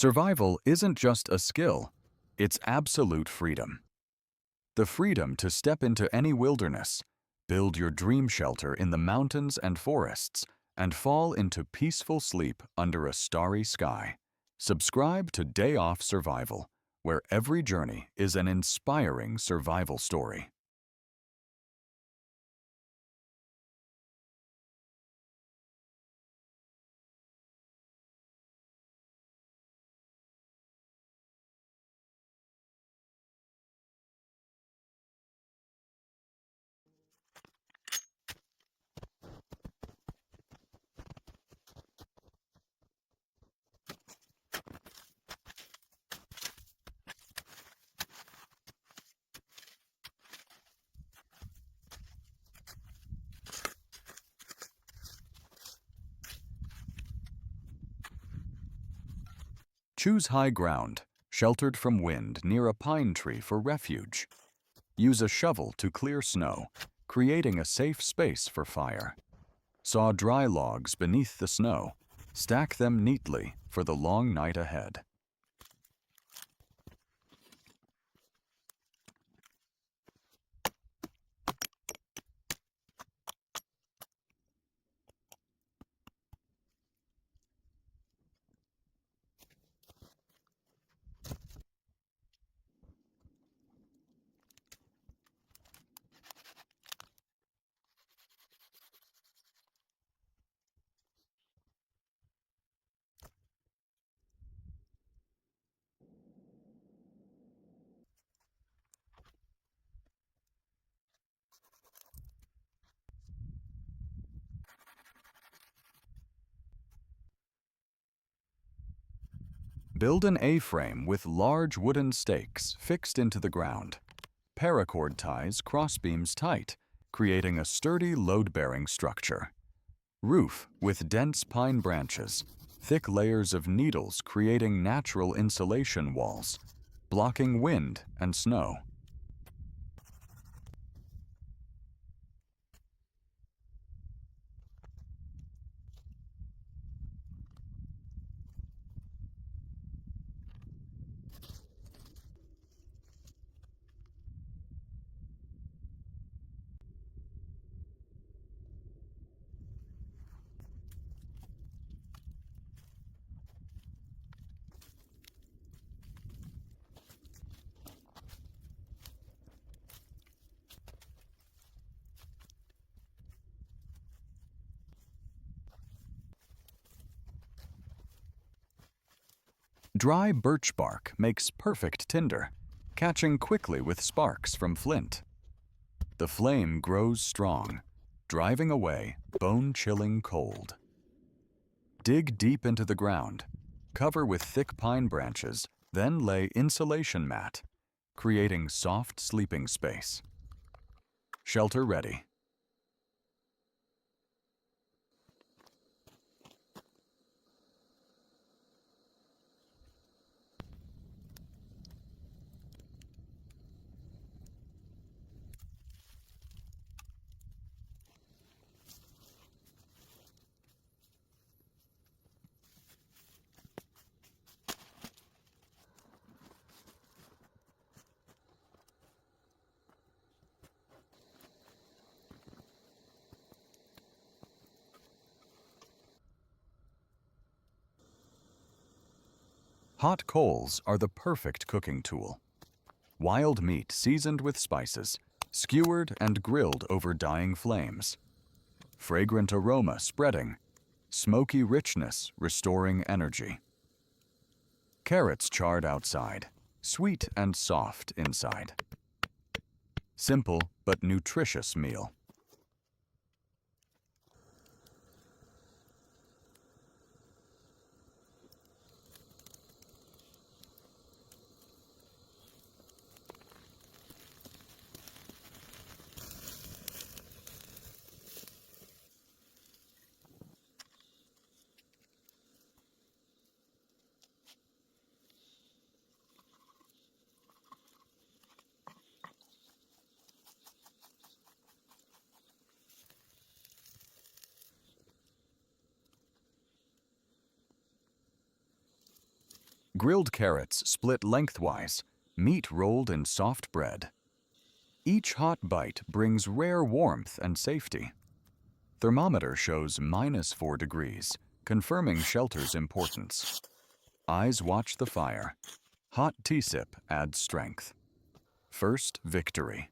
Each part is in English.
Survival isn't just a skill, it's absolute freedom. The freedom to step into any wilderness, build your dream shelter in the mountains and forests, and fall into peaceful sleep under a starry sky. Subscribe to Day Off Survival, where every journey is an inspiring survival story. Choose high ground, sheltered from wind near a pine tree for refuge. Use a shovel to clear snow, creating a safe space for fire. Saw dry logs beneath the snow. Stack them neatly for the long night ahead. Build an A-frame with large wooden stakes fixed into the ground. Paracord ties crossbeams tight, creating a sturdy load-bearing structure. Roof with dense pine branches, thick layers of needles creating natural insulation walls, blocking wind and snow. Dry birch bark makes perfect tinder, catching quickly with sparks from flint. The flame grows strong, driving away bone-chilling cold. Dig deep into the ground, cover with thick pine branches, then lay insulation mat, creating soft sleeping space. Shelter ready. Hot coals are the perfect cooking tool. Wild meat seasoned with spices, skewered and grilled over dying flames. Fragrant aroma spreading, smoky richness restoring energy. Carrots charred outside, sweet and soft inside. Simple but nutritious meal. grilled carrots split lengthwise, meat rolled in soft bread. Each hot bite brings rare warmth and safety. Thermometer shows -4 degrees, confirming shelter's importance. Eyes watch the fire. Hot tea sip adds strength. First victory.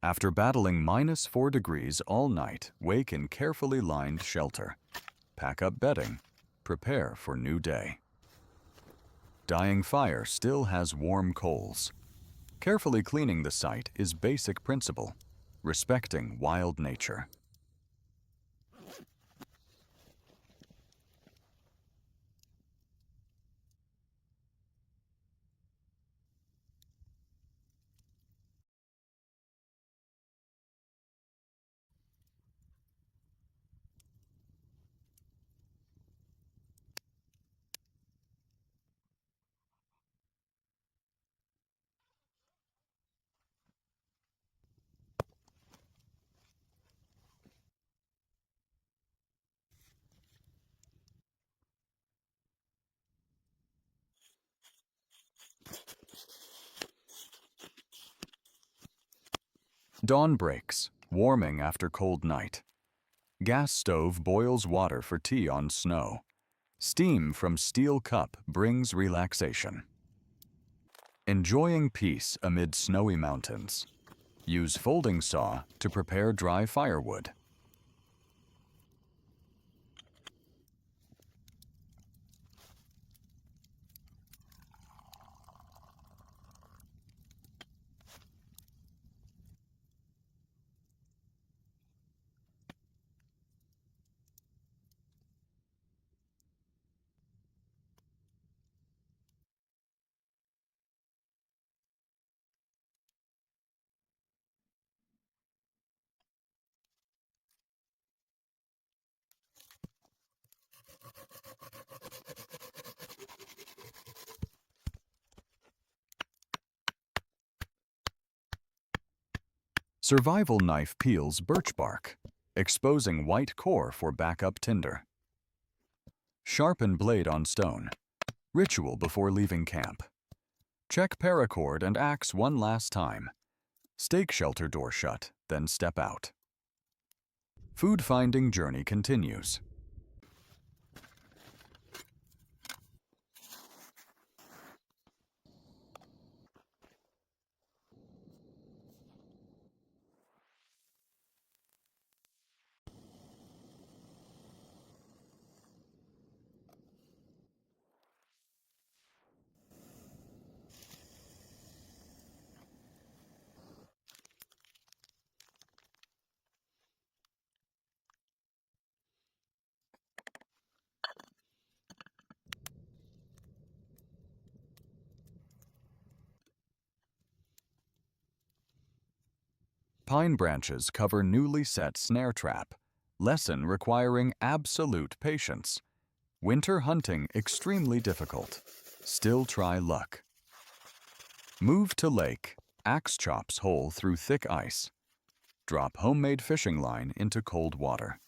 After battling -4 degrees all night, wake in carefully lined shelter. Pack up bedding. Prepare for new day. Dying fire still has warm coals. Carefully cleaning the site is basic principle, respecting wild nature. Dawn breaks, warming after cold night. Gas stove boils water for tea on snow. Steam from steel cup brings relaxation. Enjoying peace amid snowy mountains. Use folding saw to prepare dry firewood. Survival knife peels birch bark, exposing white core for backup tinder. Sharpen blade on stone. Ritual before leaving camp. Check paracord and axe one last time. Stake shelter door shut, then step out. Food finding journey continues. Pine branches cover newly set snare trap. Lesson requiring absolute patience. Winter hunting extremely difficult. Still try luck. Move to lake. Axe chops hole through thick ice. Drop homemade fishing line into cold water.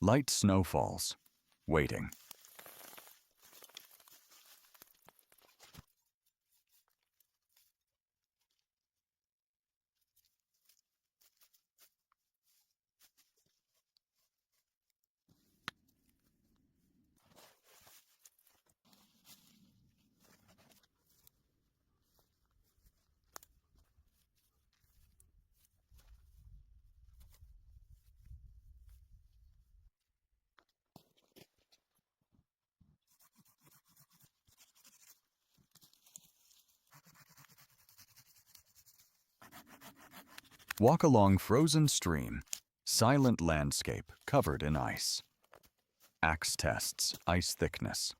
Light snow falls. Waiting. Walk along frozen stream, silent landscape covered in ice. Axe tests ice thickness.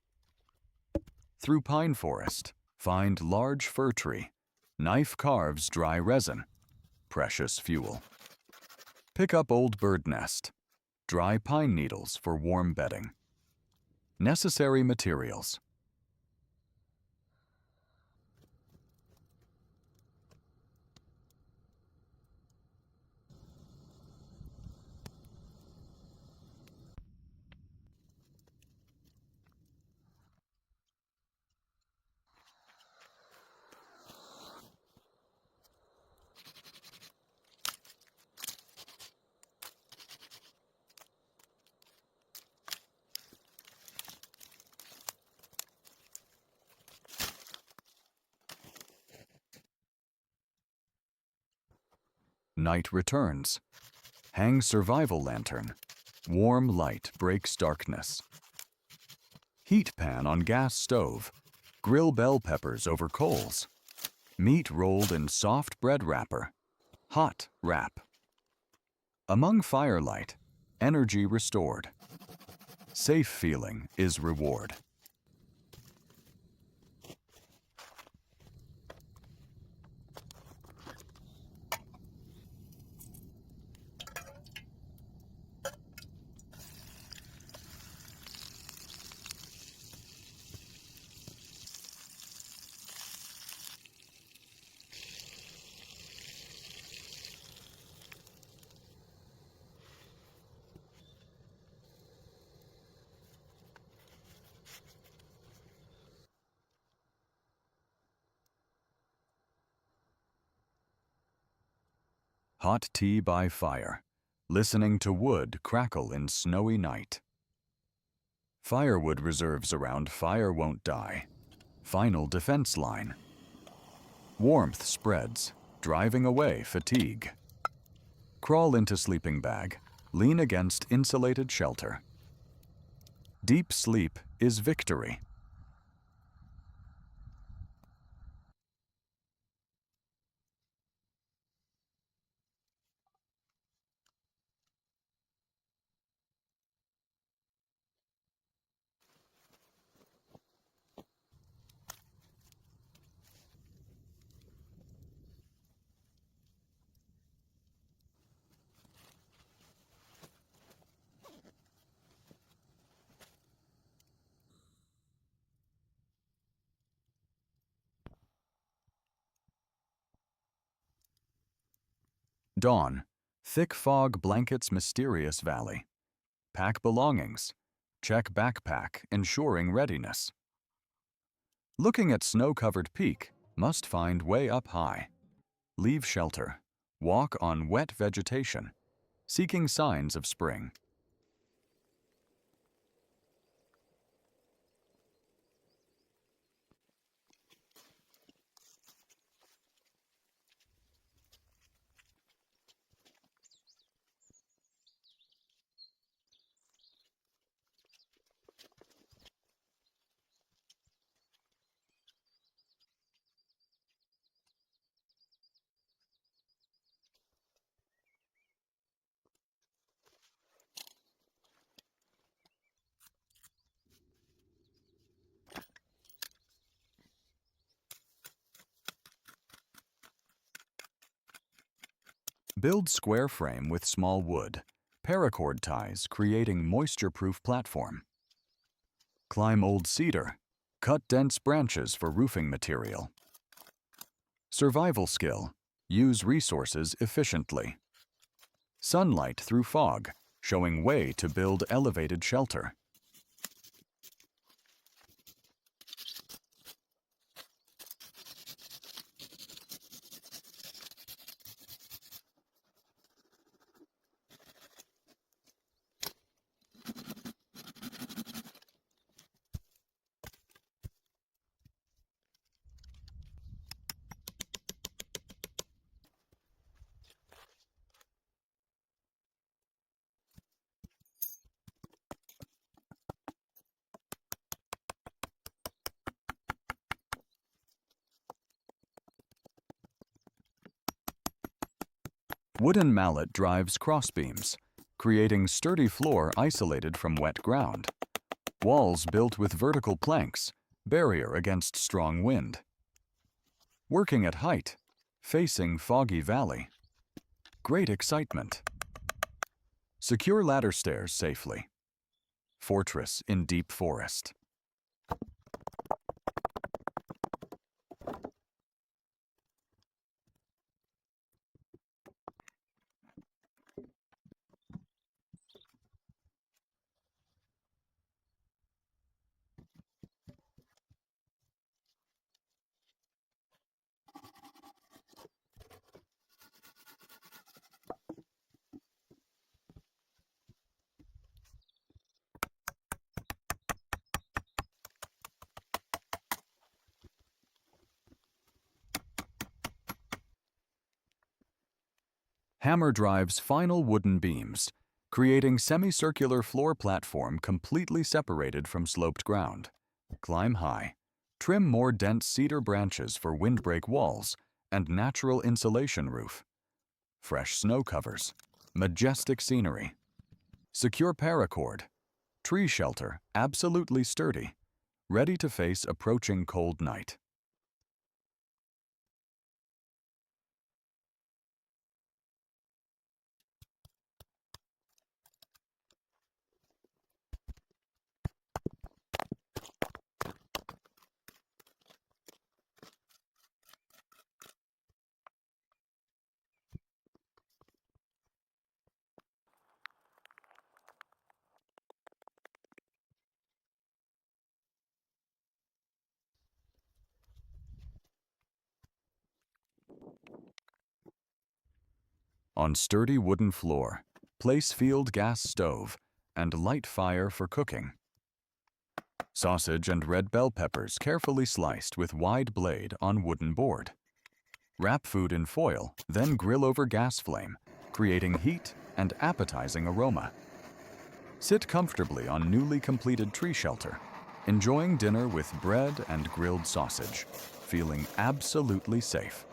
Through pine forest, find large fir tree. Knife carves dry resin, precious fuel. Pick up old bird nest. Dry pine needles for warm bedding. Necessary materials. Night returns. Hang survival lantern. Warm light breaks darkness. Heat pan on gas stove. Grill bell peppers over coals. Meat rolled in soft bread wrapper. Hot wrap. Among firelight, energy restored. Safe feeling is reward. Hot tea by fire, listening to wood crackle in snowy night. Firewood reserves around fire won't die. Final defense line. Warmth spreads, driving away fatigue. Crawl into sleeping bag, lean against insulated shelter. Deep sleep is victory. Dawn, thick fog blankets mysterious valley. Pack belongings. Check backpack, ensuring readiness. Looking at snow-covered peak, must find way up high. Leave shelter. Walk on wet vegetation, seeking signs of spring. Build square frame with small wood. Paracord ties creating moisture-proof platform. Climb old cedar. Cut dense branches for roofing material. Survival skill. Use resources efficiently. Sunlight through fog, showing way to build elevated shelter. Wooden mallet drives crossbeams, creating sturdy floor isolated from wet ground. Walls built with vertical planks, barrier against strong wind. Working at height, facing foggy valley. Great excitement. Secure ladder stairs safely. Fortress in deep forest. Hammer drives final wooden beams, creating semicircular floor platform completely separated from sloped ground. Climb high. Trim more dense cedar branches for windbreak walls and natural insulation roof. Fresh snow covers. Majestic scenery. Secure paracord. Tree shelter absolutely sturdy. Ready to face approaching cold night. On sturdy wooden floor, place field gas stove and light fire for cooking. Sausage and red bell peppers carefully sliced with wide blade on wooden board. Wrap food in foil, then grill over gas flame, creating heat and appetizing aroma. Sit comfortably on newly completed tree shelter, enjoying dinner with bread and grilled sausage, feeling absolutely safe.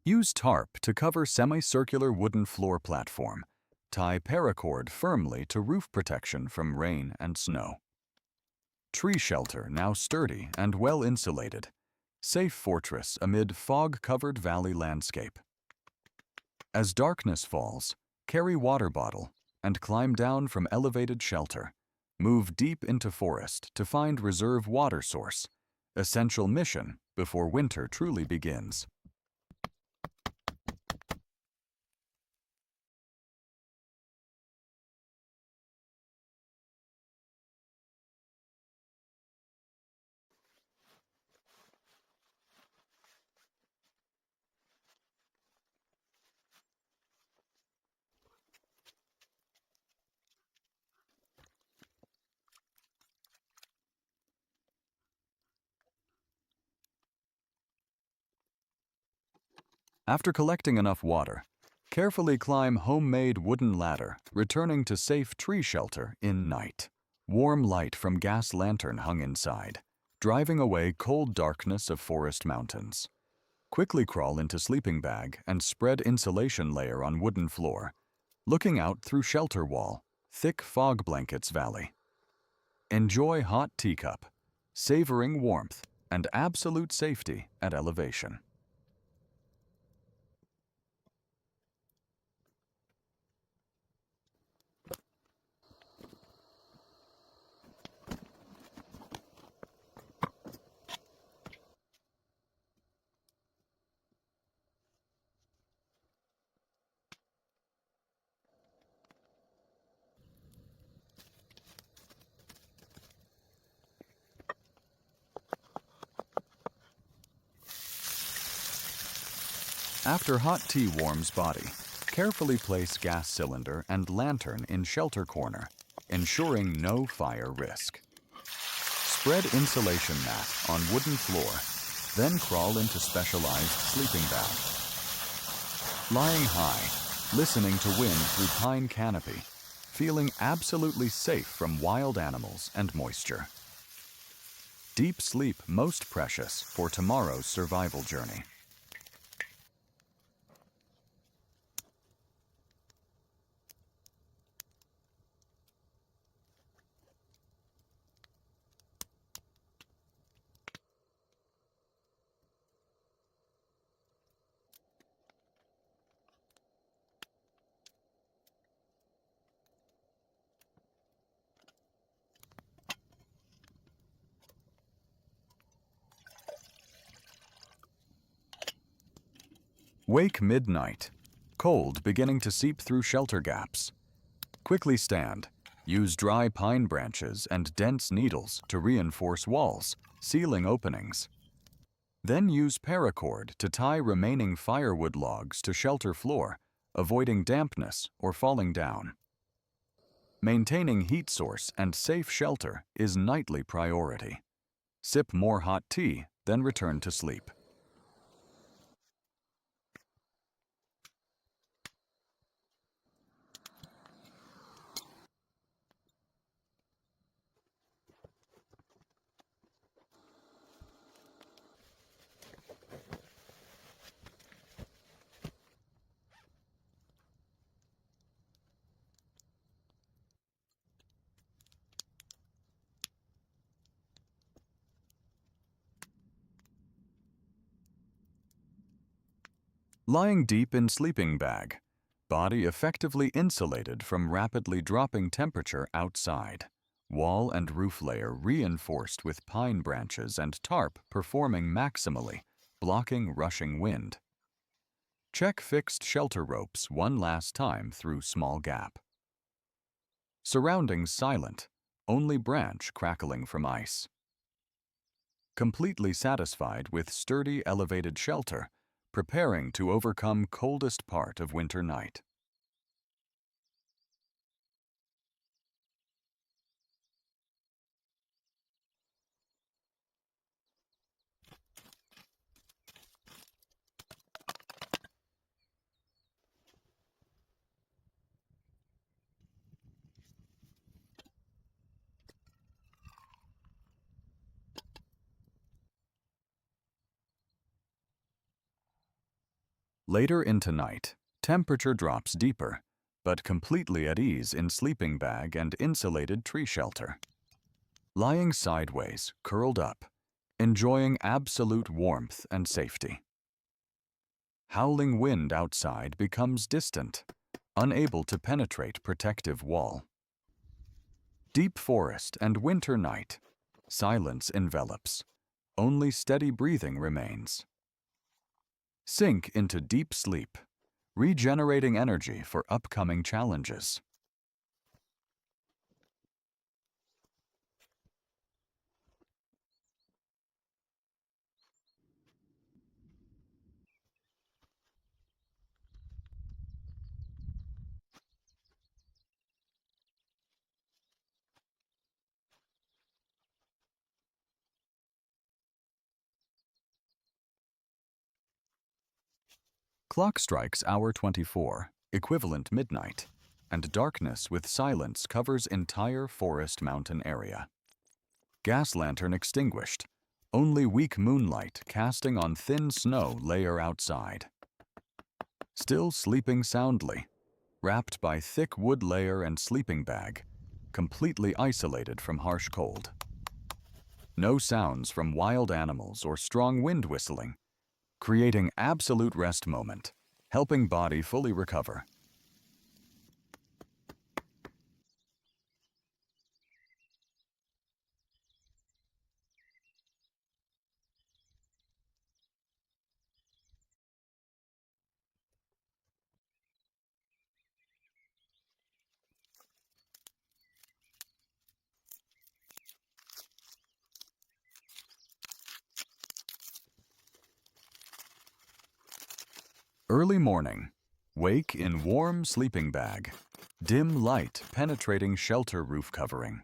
Use tarp to cover semicircular wooden floor platform. Tie paracord firmly to roof protection from rain and snow. Tree shelter now sturdy and well insulated. Safe fortress amid fog-covered valley landscape. As darkness falls, carry water bottle and climb down from elevated shelter. Move deep into forest to find reserve water source. Essential mission before winter truly begins. After collecting enough water, carefully climb homemade wooden ladder, returning to safe tree shelter in night. Warm light from gas lantern hung inside, driving away cold darkness of forest mountains. Quickly crawl into sleeping bag and spread insulation layer on wooden floor, looking out through shelter wall, thick fog blankets valley. Enjoy hot teacup, savoring warmth and absolute safety at elevation. After hot tea warms body, carefully place gas cylinder and lantern in shelter corner, ensuring no fire risk. Spread insulation mat on wooden floor, then crawl into specialized sleeping bag. Lying high, listening to wind through pine canopy, feeling absolutely safe from wild animals and moisture. Deep sleep most precious for tomorrow's survival journey. Wake midnight, cold beginning to seep through shelter gaps. Quickly stand, use dry pine branches and dense needles to reinforce walls, sealing openings. Then use paracord to tie remaining firewood logs to shelter floor, avoiding dampness or falling down. Maintaining heat source and safe shelter is nightly priority. Sip more hot tea, then return to sleep. Lying deep in sleeping bag, body effectively insulated from rapidly dropping temperature outside. Wall and roof layer reinforced with pine branches and tarp performing maximally, blocking rushing wind. Check fixed shelter ropes one last time through small gap. Surroundings silent, only branch crackling from ice. Completely satisfied with sturdy elevated shelter, preparing to overcome coldest part of winter night. Later into night, temperature drops deeper, but completely at ease in sleeping bag and insulated tree shelter. Lying sideways, curled up, enjoying absolute warmth and safety. Howling wind outside becomes distant, unable to penetrate protective wall. Deep forest and winter night, silence envelops, only steady breathing remains. Sink into deep sleep, regenerating energy for upcoming challenges. Clock strikes hour 24, equivalent midnight, and darkness with silence covers entire forest mountain area. Gas lantern extinguished, only weak moonlight casting on thin snow layer outside. Still sleeping soundly, wrapped by thick wood layer and sleeping bag, completely isolated from harsh cold. No sounds from wild animals or strong wind whistling, creating absolute rest moment, helping body fully recover. Early morning. Wake in warm sleeping bag. Dim light penetrating shelter roof covering.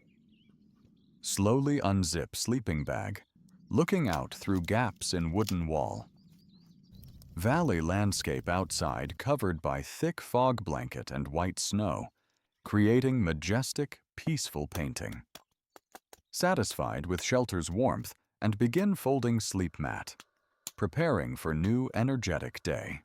Slowly unzip sleeping bag, looking out through gaps in wooden wall. Valley landscape outside covered by thick fog blanket and white snow, creating majestic, peaceful painting. Satisfied with shelter's warmth and begin folding sleep mat, preparing for new energetic day.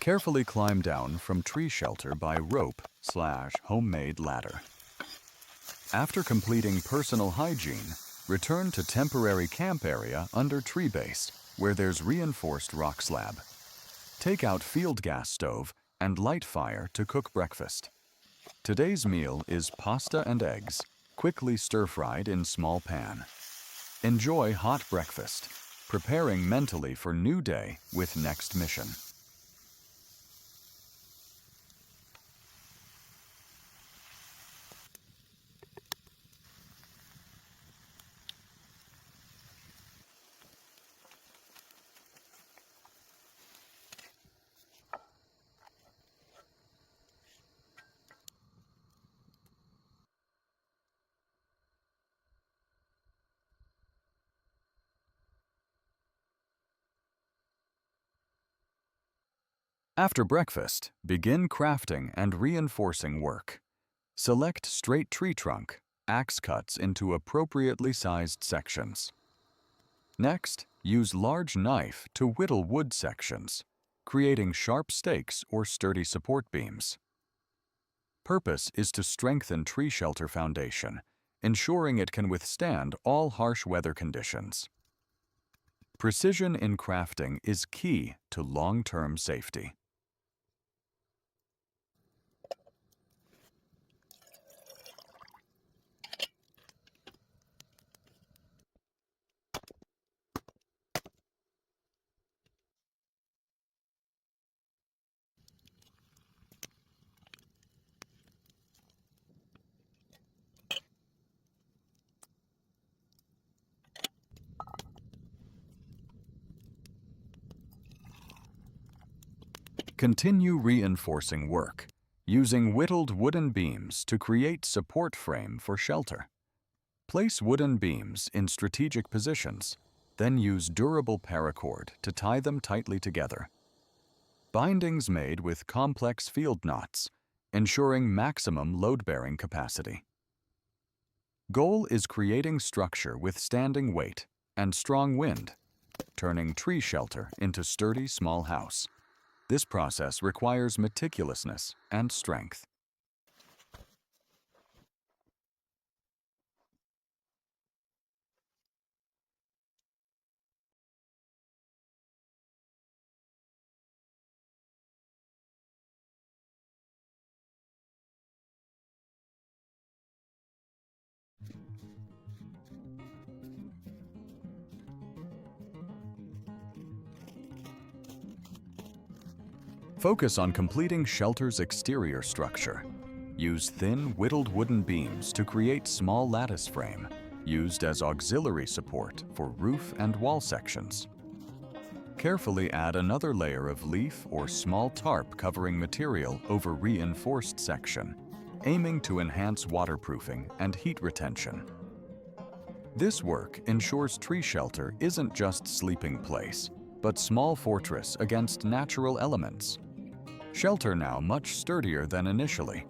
Carefully climb down from tree shelter by rope/homemade ladder. After completing personal hygiene, return to temporary camp area under tree base where there's reinforced rock slab. Take out field gas stove and light fire to cook breakfast. Today's meal is pasta and eggs, quickly stir-fried in small pan. Enjoy hot breakfast, preparing mentally for new day with next mission. After breakfast, begin crafting and reinforcing work. Select straight tree trunk, axe cuts into appropriately sized sections. Next, use large knife to whittle wood sections, creating sharp stakes or sturdy support beams. Purpose is to strengthen tree shelter foundation, ensuring it can withstand all harsh weather conditions. Precision in crafting is key to long-term safety. Continue reinforcing work, using whittled wooden beams to create support frame for shelter. Place wooden beams in strategic positions, then use durable paracord to tie them tightly together. Bindings made with complex field knots, ensuring maximum load-bearing capacity. Goal is creating structure withstanding weight and strong wind, turning tree shelter into sturdy small house. This process requires meticulousness and strength. Focus on completing shelter's exterior structure. Use thin, whittled wooden beams to create small lattice frame, used as auxiliary support for roof and wall sections. Carefully add another layer of leaf or small tarp covering material over reinforced section, aiming to enhance waterproofing and heat retention. This work ensures tree shelter isn't just sleeping place, but small fortress against natural elements. Shelter now much sturdier than initially.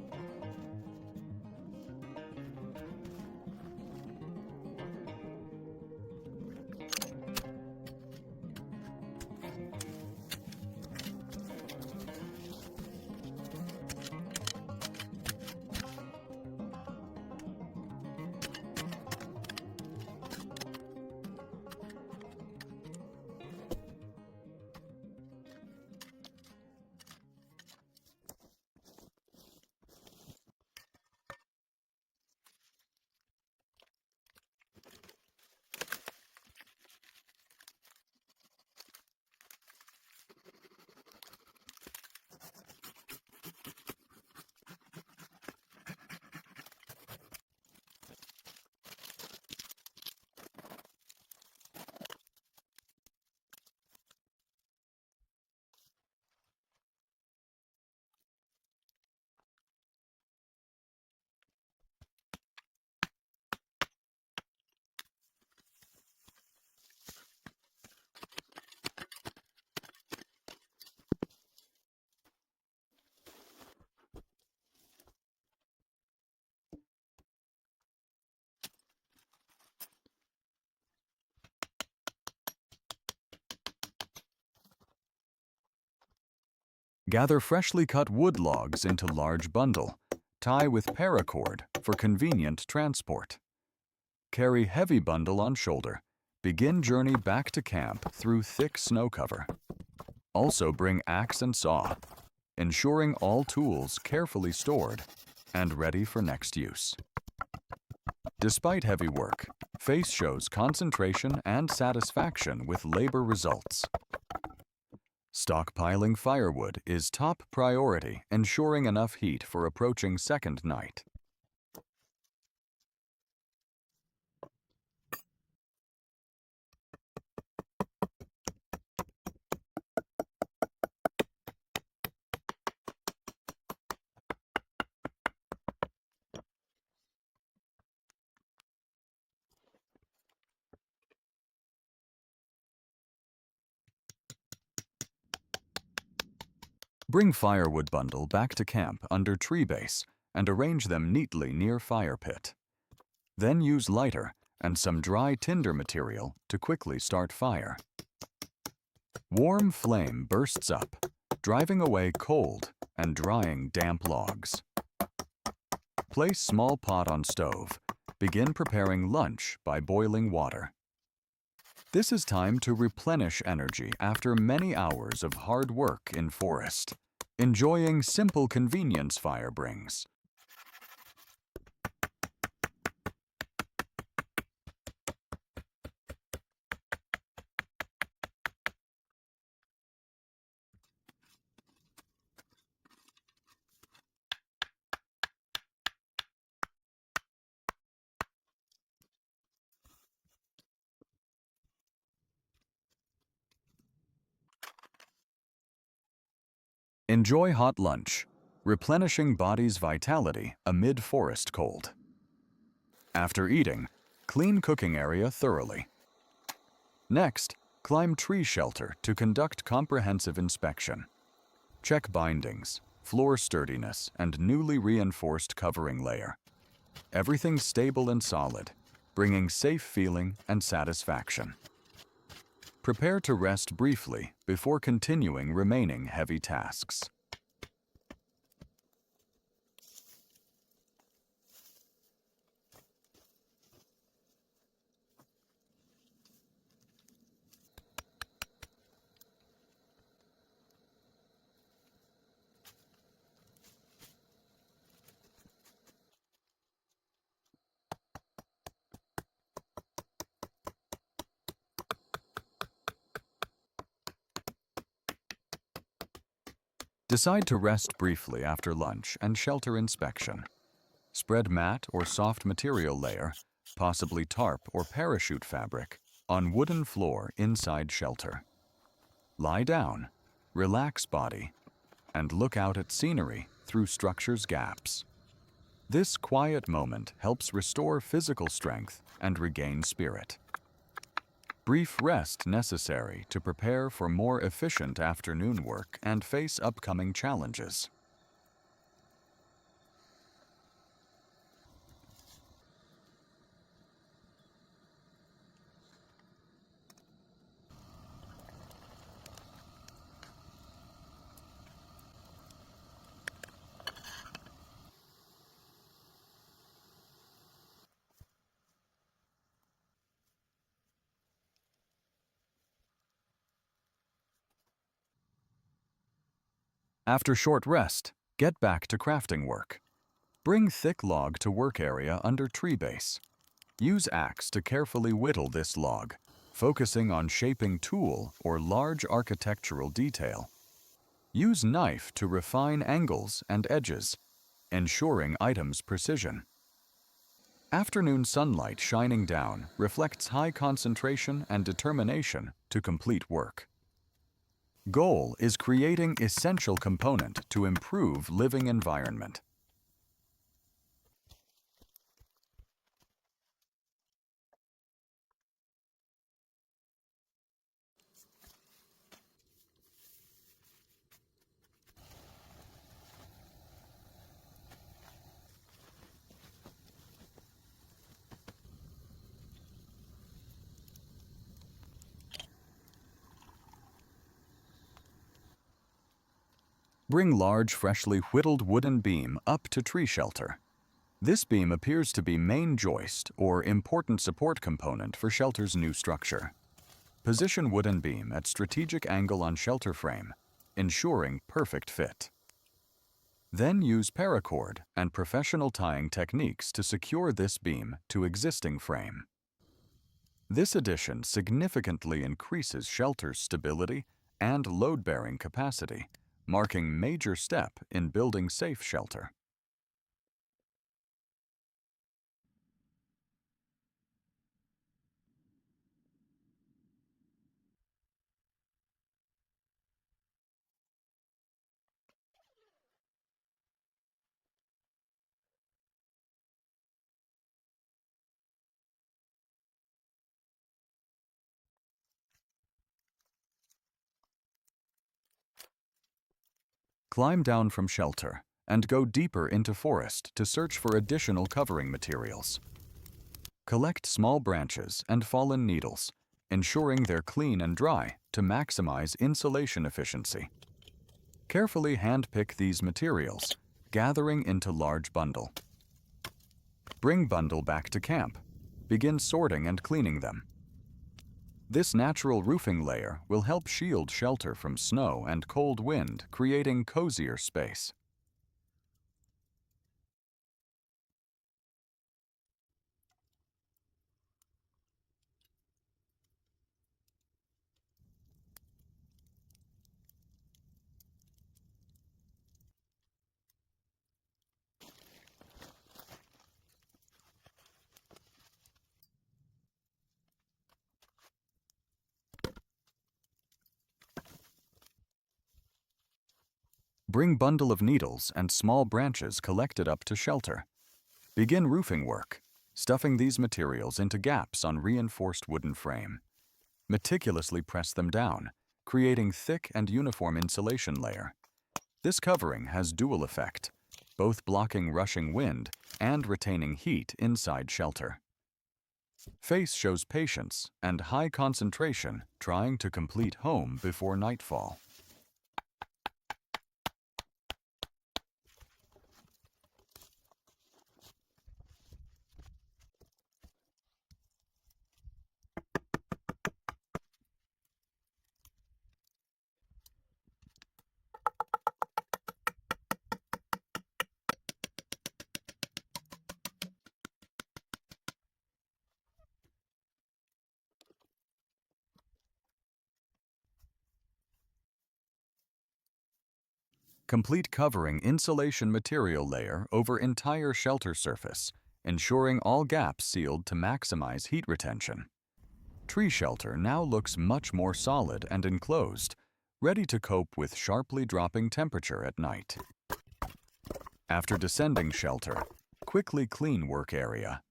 Gather freshly cut wood logs into large bundle. Tie with paracord for convenient transport. Carry heavy bundle on shoulder. Begin journey back to camp through thick snow cover. Also bring axe and saw, ensuring all tools carefully stored and ready for next use. Despite heavy work, Face shows concentration and satisfaction with labor results. Stockpiling firewood is top priority, ensuring enough heat for approaching second night. Bring firewood bundle back to camp under tree base and arrange them neatly near fire pit. Then use lighter and some dry tinder material to quickly start fire. Warm flame bursts up, driving away cold and drying damp logs. Place small pot on stove. Begin preparing lunch by boiling water. This is time to replenish energy after many hours of hard work in forest. Enjoying simple convenience fire brings. Enjoy hot lunch, replenishing body's vitality amid forest cold. After eating, clean cooking area thoroughly. Next, climb tree shelter to conduct comprehensive inspection. Check bindings, floor sturdiness, and newly reinforced covering layer. Everything stable and solid, bringing safe feeling and satisfaction. Prepare to rest briefly before continuing remaining heavy tasks. Decide to rest briefly after lunch and shelter inspection. Spread mat or soft material layer, possibly tarp or parachute fabric, on wooden floor inside shelter. Lie down, relax body, and look out at scenery through structure's gaps. This quiet moment helps restore physical strength and regain spirit. Brief rest necessary to prepare for more efficient afternoon work and face upcoming challenges. After short rest, get back to crafting work. Bring thick log to work area under tree base. Use axe to carefully whittle this log, focusing on shaping tool or large architectural detail. Use knife to refine angles and edges, ensuring items' precision. Afternoon sunlight shining down reflects high concentration and determination to complete work. Goal is creating essential component to improve living environment. Bring large, freshly whittled wooden beam up to tree shelter. This beam appears to be main joist or important support component for shelter's new structure. Position wooden beam at strategic angle on shelter frame, ensuring perfect fit. Then use paracord and professional tying techniques to secure this beam to existing frame. This addition significantly increases shelter's stability and load-bearing capacity, marking major step in building safe shelter. Climb down from shelter and go deeper into forest to search for additional covering materials. Collect small branches and fallen needles, ensuring they're clean and dry to maximize insulation efficiency. Carefully hand-pick these materials, gathering into large bundle. Bring bundle back to camp. Begin sorting and cleaning them. This natural roofing layer will help shield shelter from snow and cold wind, creating cozier space. Bring bundle of needles and small branches collected up to shelter. Begin roofing work, stuffing these materials into gaps on reinforced wooden frame. Meticulously press them down, creating thick and uniform insulation layer. This covering has dual effect, both blocking rushing wind and retaining heat inside shelter. Face shows patience and high concentration trying to complete home before nightfall. Complete covering insulation material layer over entire shelter surface, ensuring all gaps sealed to maximize heat retention. Tree shelter now looks much more solid and enclosed, ready to cope with sharply dropping temperature at night. After descending shelter, quickly clean work area.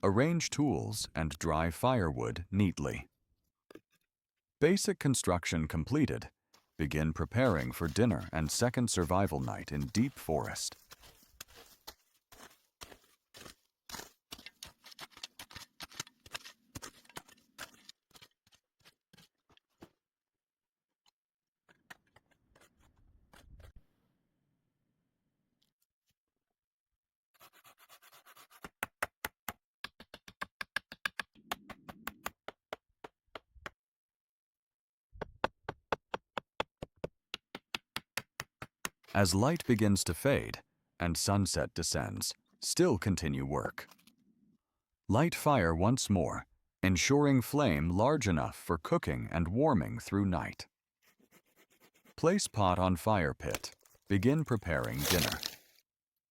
Arrange tools and dry firewood neatly. Basic construction completed. Begin preparing for dinner and second survival night in deep forest. As light begins to fade and sunset descends, still continue work. Light fire once more, ensuring flame large enough for cooking and warming through night. Place pot on fire pit. Begin preparing dinner.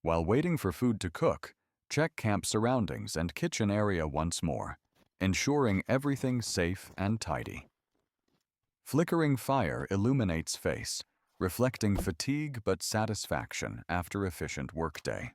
While waiting for food to cook, check camp surroundings and kitchen area once more, ensuring everything safe and tidy. Flickering fire illuminates face, reflecting fatigue but satisfaction after efficient workday.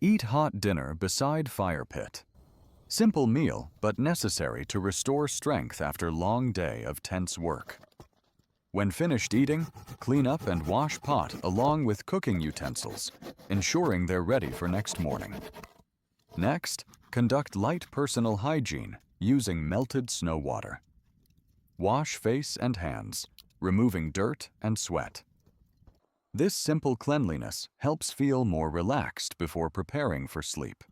Eat hot dinner beside fire pit. Simple meal, but necessary to restore strength after long day of tense work. When finished eating, clean up and wash pot along with cooking utensils, ensuring they're ready for next morning. Next, conduct light personal hygiene using melted snow water. Wash face and hands, removing dirt and sweat. This simple cleanliness helps feel more relaxed before preparing for sleep.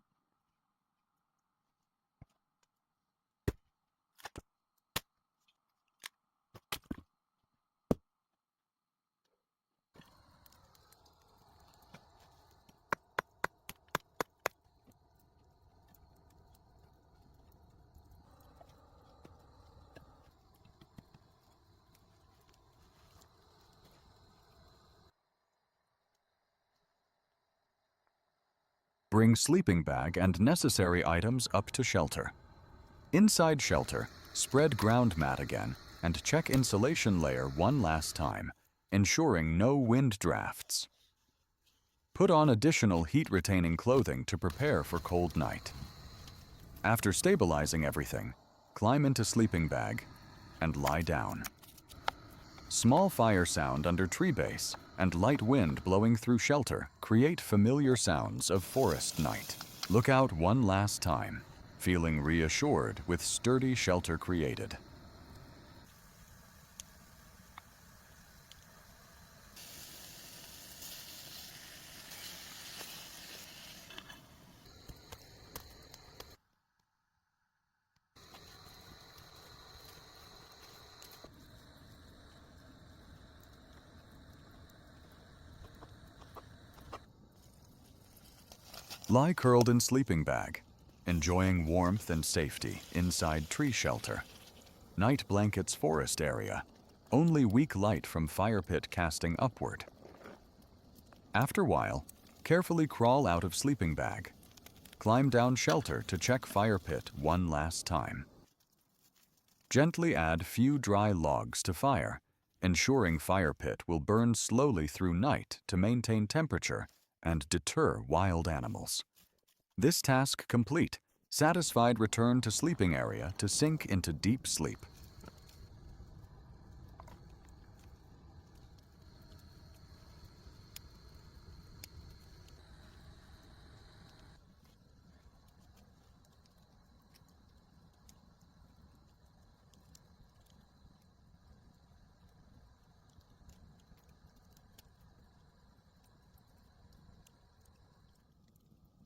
Bring sleeping bag and necessary items up to shelter. Inside shelter, spread ground mat again and check insulation layer one last time, ensuring no wind drafts. Put on additional heat-retaining clothing to prepare for cold night. After stabilizing everything, climb into sleeping bag and lie down. Small fire sound under tree base and light wind blowing through shelter create familiar sounds of forest night. Look out one last time, feeling reassured with sturdy shelter created. Lie curled in sleeping bag, enjoying warmth and safety inside tree shelter. Night blankets forest area, only weak light from fire pit casting upward. After while, carefully crawl out of sleeping bag. Climb down shelter to check fire pit one last time. Gently add few dry logs to fire, ensuring fire pit will burn slowly through night to maintain temperature and deter wild animals. This task complete, satisfied return to sleeping area to sink into deep sleep.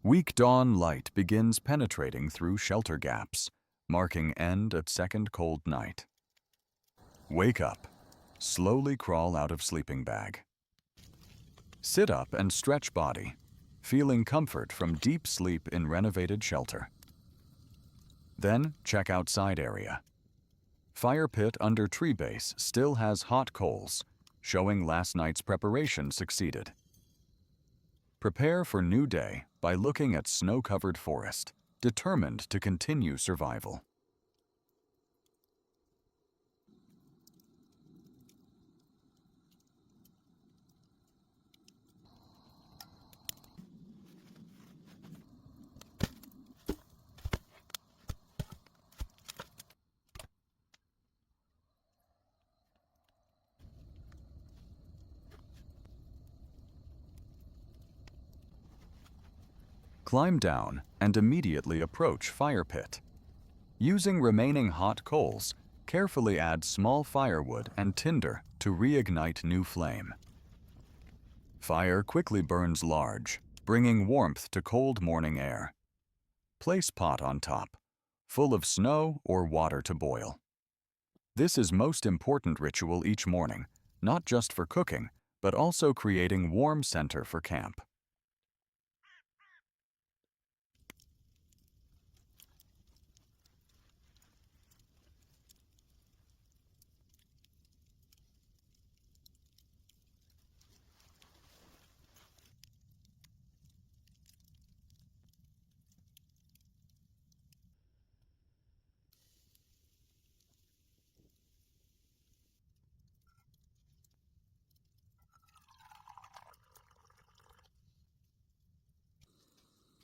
Weak dawn light begins penetrating through shelter gaps, marking end of second cold night. Wake up. Slowly crawl out of sleeping bag. Sit up and stretch body, feeling comfort from deep sleep in renovated shelter. Then check outside area. Fire pit under tree base still has hot coals, showing last night's preparation succeeded. Prepare for new day by looking at snow-covered forest, determined to continue survival. Climb down and immediately approach fire pit. Using remaining hot coals, carefully add small firewood and tinder to reignite new flame. Fire quickly burns large, bringing warmth to cold morning air. Place pot on top, full of snow or water to boil. This is most important ritual each morning, not just for cooking, but also creating warm center for camp.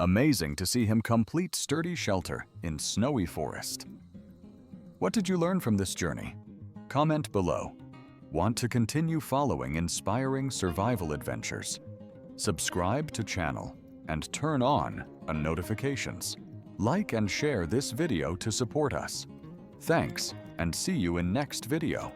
Amazing to see him complete sturdy shelter in snowy forest. What did you learn from this journey? Comment below. Want to continue following inspiring survival adventures? Subscribe to channel and turn on notifications. Like and share this video to support us. Thanks, and see you in next video.